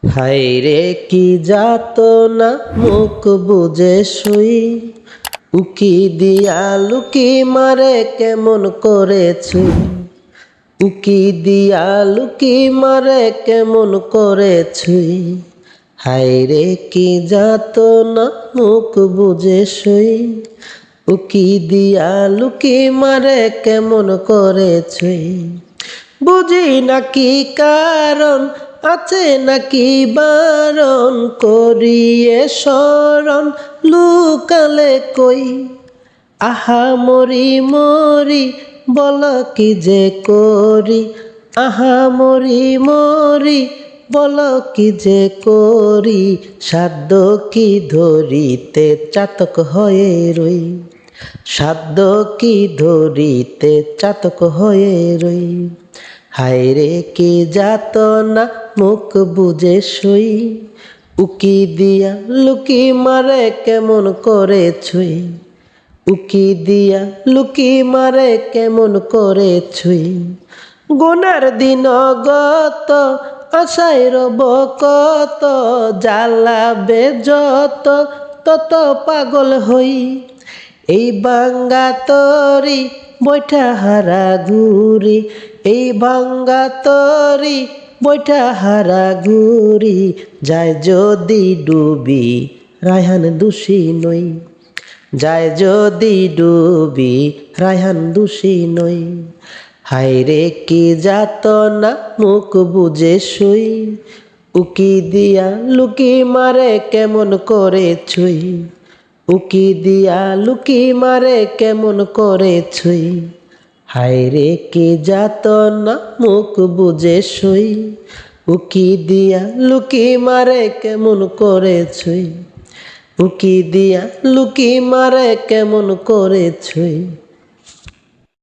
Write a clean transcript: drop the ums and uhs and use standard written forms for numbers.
হায়রে কি যাতনা মুখ বুঝে শুই, উকি দিয়া লুকি মারে কেমন করে ছুই। উকি দিয়া লুকি মারে কেমন করে ছুই। হায়রে কি যাতনা মুখ বুঝে শুই, উকি দিয়া লুকি মারে কেমন করে ছুই। বুঝি নাকি কারণ আছে নাকি বারণ, করিয়ে স্মরণ লুকালে কই। আহা মরি মরি বল কি যে করি, আহা মরি মরি বল কি যে করি। সাধ্য কি ধরিতে চাতক হয়ে রই, সাধ্য কি ধরিতে চাতক হয়ে রই। হায়রে কি যাতনা মুখ বুঝে শুই, উকি দিয়া লুকি মারে কেমন করে ছুই। উকি দিয়া লুকি মারে কেমন করে ছুই। গুনার দিন গত আশায় রব কত, জ্বালাবে যত তত পাগল হই। এই ভাঙ্গা তরি বৈঠা হারা ঘুরি, এই ভাঙ্গা তরি বৈঠা হারা ঘুরি। যায় যদি ডুবি রায়হান দোষী নই, যায় যদি ডুবি রায়হান দোষী নই। হায়রে কি যাতনা মুখ বুঝে শুই, উকি দিয়া লুকি মারে কেমন করে ছুই। উকি দিয়া লুকি মারে কেমন করে ছুই। হায়রে কি যাতনা মুখ বুঝে শুই, উকি দিয়া লুকি মারে কেমন করে ছুই। উকি দিয়া লুকি মারে কেমন করে ছুই।